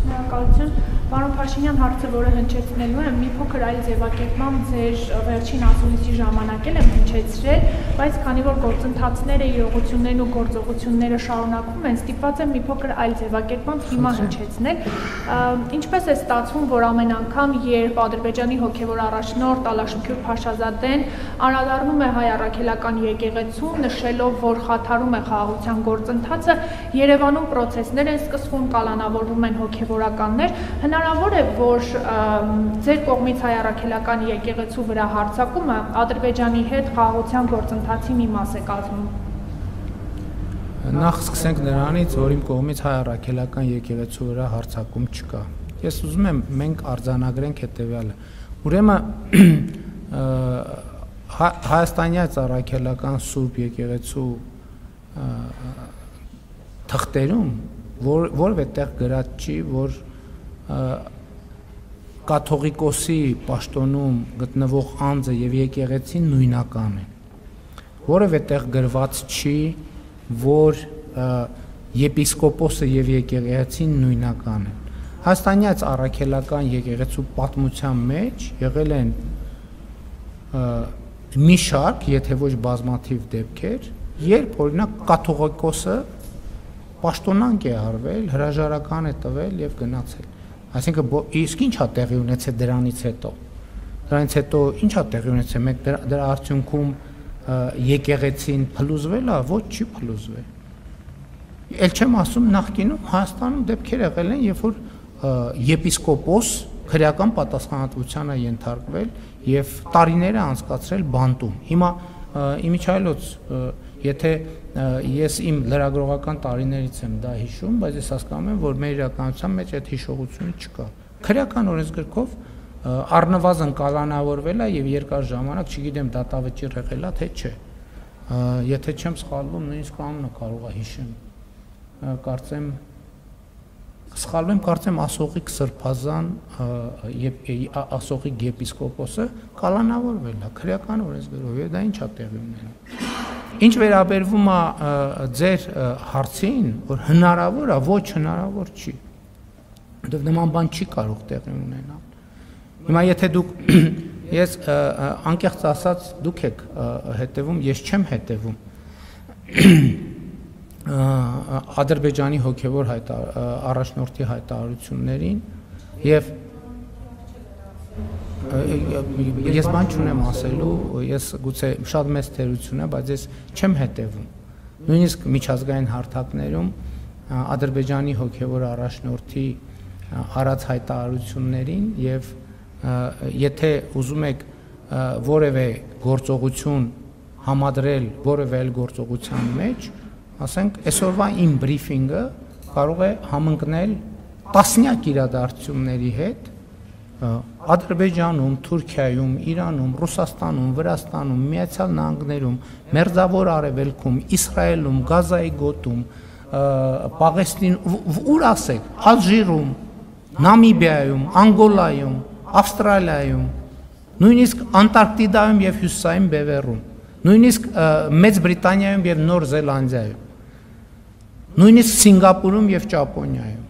Շնորհակալություն, պարոն Փաշինյան, հարցը, որը հնչեցնելու եմ, մի փոքր այլ ձևակերպմամբ ձեր վերջին ասուլիսի ժամանակ եմ հնչեցրել, բայց քանի որ գործընթացները, իրողություններն ու գործողությունները շարունակվում են, ստիպված եմ մի փոքր այլ ձևակերպմամբ հիմա հնչեցնել։ Ինչպես է ստացվում, որ ամեն անգամ, երբ Ադրբեջանի հոգևոր առաջնորդ Ալաշքյուր Փաշազադեն անդրադառնում է հայ առաքելական եկեղեցուն, նշելով, որ խաթարում է խաղաղության գործընթացը, Երևանում պրոցեսներ են սկսվում, կալանավորվում են հոգևորականներ, հնարավոր է, որ ձեր կողմից հայ առաքելական եկեղեցու վրա հարձակումը Ադրբեջանի հետ խաղաղության գործընթացի մի մաս է կազմում։ Նախ սկսենք նրանից, որ իմ կողմից հայ առաքելական եկեղեցու վրա հարձակում չկա։ Ես ուզում եմ մենք արձանագրենք հետևյալը։ Ուրեմն հայաստանյաց առաքելական Սուրբ եկեղեցու թղթերում որևէ տեղ գրած չի, որ կաթողիկոսի պաշտոնում գտնվող անձը եւ եկեղեցին նույնական են։ Որևէ տեղ գրված չի, որ եպիսկոպոսը եւ եկեղեցին նույնական են։ Հայաստանյաց առաքելական եկեղեցու պատմության մեջ եղել են մի շարք, եթե ոչ բազմաթիվ դեպքեր, երբ օրինակ կաթողիկոսը պաշտոնանկ է արվել, հրաժարական է տվել եւ գնացել։ Այսինքն իսկ ինչ է տեղի ունեցել դրանից հետո։ Դրանից հետո ինչ է տեղի ունեցել, մենք դրա արդյունքում եկեղեցին փլուզվել է, ոչ չի փլուզվել։ Էլ չեմ ասում նախկինում Հայաստանում դեպքեր եղել են, երբ որ եպիսկոպոս քրեական պատասխանատվության է ենթարկվել եւ տարիներ է անցկացրել բանտում։ Հիմա իմիջայլոց եթե ես իմ լրագրողական տարիներից եմ դա հիշում, բայց ես հասկանում եմ, որ մեր իրականության մեջ այդ հիշողությունը չկա։ Քրեական օրենսգրքով առնվազն կալանավորվել է եւ երկար ժամանակ, չգիտեմ, դատավճիռ եղել է, թե չէ։ Եթե չեմ սխալվում, նույնիսկ անունը կարող է հիշեմ։ Կարծեմ Ասողիկ Սրբազան Ասողիկ եպիսկոպոսը կալանավորվել է քրեական օրենսգրքով, եւ դա ինչ է տեղի ունենում։ Ինչ վերաբերվում է ձեր հարցին, որ հնարավոր է, ոչ հնարավոր չի։ Որտեղ նման բան չի կարող տեղի ունենալ։ Հիմա եթե դուք ես անկեղծ ասած դուք եք հետևում, ես չեմ հետևում Ադրբեջանի հոգևոր առաջնորդի հայտարարություններին եւ ես բան չունեմ ասելու, ես գուցե շատ մեծ թերություն է, բայց ես չեմ հետևում։ Նույնիսկ միջազգային հարթակներում Ադրբեջանի հոգևոր առաջնորդի արած հայտարարություններին եւ եթե ուզում եք որևէ գործողություն համադրել որևէ այլ գործողության մեջ, ասենք այսօրվա իմ բրիֆինգը կարող է համընկնել տասնյակ իրադարձությունների հետ Ադրբեջանում, Թուրքիայում, Իրանում, Ռուսաստանում, Վրաստանում, Միացյալ Նահանգներում, Մերձավոր Արևելքում, Իսրայելում, Գազայի գոտում, Պաղեստինում, ուր ասեք, Ալժիրում, Նամիբիայում, Անգոլայում, Ավստրալիայում, նույնիսկ Անտարկտիդայում եւ Հյուսիսային Բևեռում, նույնիսկ Մեծ Բրիտանիայում եւ Նոր Զելանդիայում, նույնիսկ Սինգապուրում եւ Ճապոնիայում,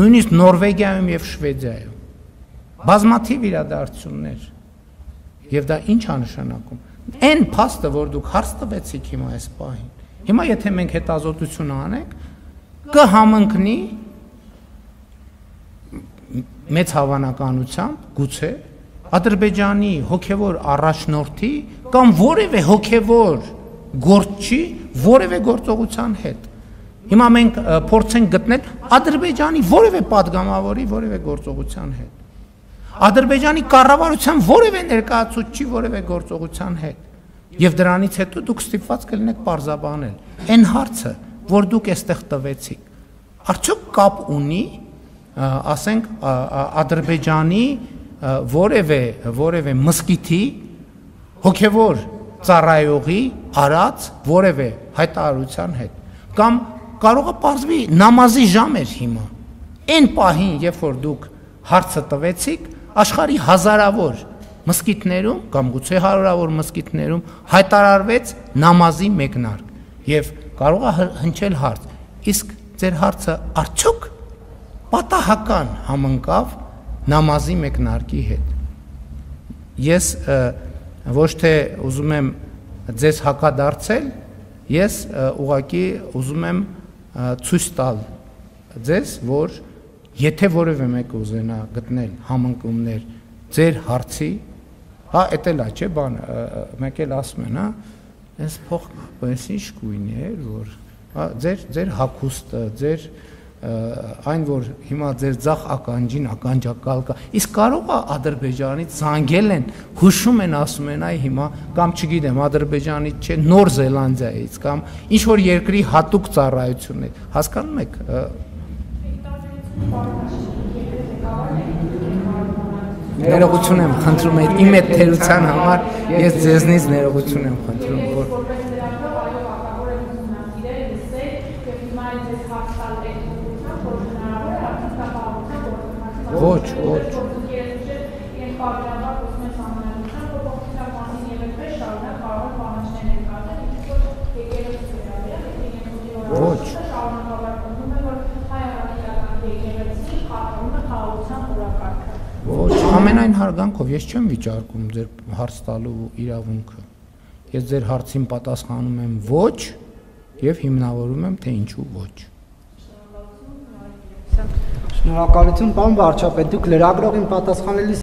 նույնիսկ Նորվեգիայում եւ Շվեդիայում բազմաթիվ իրադարձություններ եւ դա ինչ է նշանակում այն փաստը որ դուք հարց տվեցիք հիմա այս պահին հիմա եթե մենք հետազոտություն անենք կհամընկնի մեծ հավանականությամբ գուցե Ադրբեջանի հոգևոր առաջնորդի կամ որևէ հոգևոր գործչի որևէ գործողության հետ հիմա մենք փորձենք գտնել Ադրբեջանի որևէ падգամավորի որևէ գործողության հետ Ադրբեջանի կառավարության որևէ ներկայացուցչի որևէ գործողության հետ եւ դրանից հետո դուք ստիպված կլինեք պարզաբանել այն հարցը որ դուք այստեղ տվեցիք արդյոք կապ ունի ասենք Ադրբեջանի որևէ մզկիթի հոգևոր ծառայողի արած որևէ հայտարարության հետ կամ կարող է պարզվի նամազի ժամ էր հիմա այն պահին երբ որ դուք հարցը տվեցիք աշխարհի հազարավոր մզկիթներում կամ գուցե հարյուրավոր մզկիթներում հայտարարվեց նամազի մեկնարկ եւ կարող է հնչել հարց իսկ ձեր հարցը արդյոք պատահական համընկավ նամազի մեկնարկի հետ։ Ես ոչ թե ուզում եմ ձեզ հակադարձել, ես ուղղակի ուզում եմ ցույց տալ ձեզ, որ եթե որևէ մեկը ուզենա գտնել համընկումներ ձեր հարցի, հա, էդ էլ է, չէ, բան, մեկ էլ ասում են, հա, այս փող, այս ինչ գույն է, որ ձեր հագուստը, ձեր այն որ հիմա ձեր ցախ ականջին ականջակալ կա, իսկ կարող է Ադրբեջանից զանգել են, հուշում են, ասում են, այ հիմա կամ չգիտեմ, Ադրբեջանից չէ, Նոր Զելանդիայից կամ ինչ որ երկրի հատուկ ծառայություն է, հասկանում եք։ Ներողություն եմ խնդրում, իմ այդ թերության համար ես ձեզնից ներողություն եմ խնդրում, որ Ոչ, ոչ։ Ոչ։ Ոչ, ամենայն հարգանքով ես չեմ վիճարկում ձեր հարց տալու իրավունքը։ Ես ձեր հարցին պատասխանում եմ ոչ եւ հիմնավորում եմ թե ինչու ոչ։ Շնորհակալություն, պարոն վարչապետ, դուք լրագրողին պատասխանելիս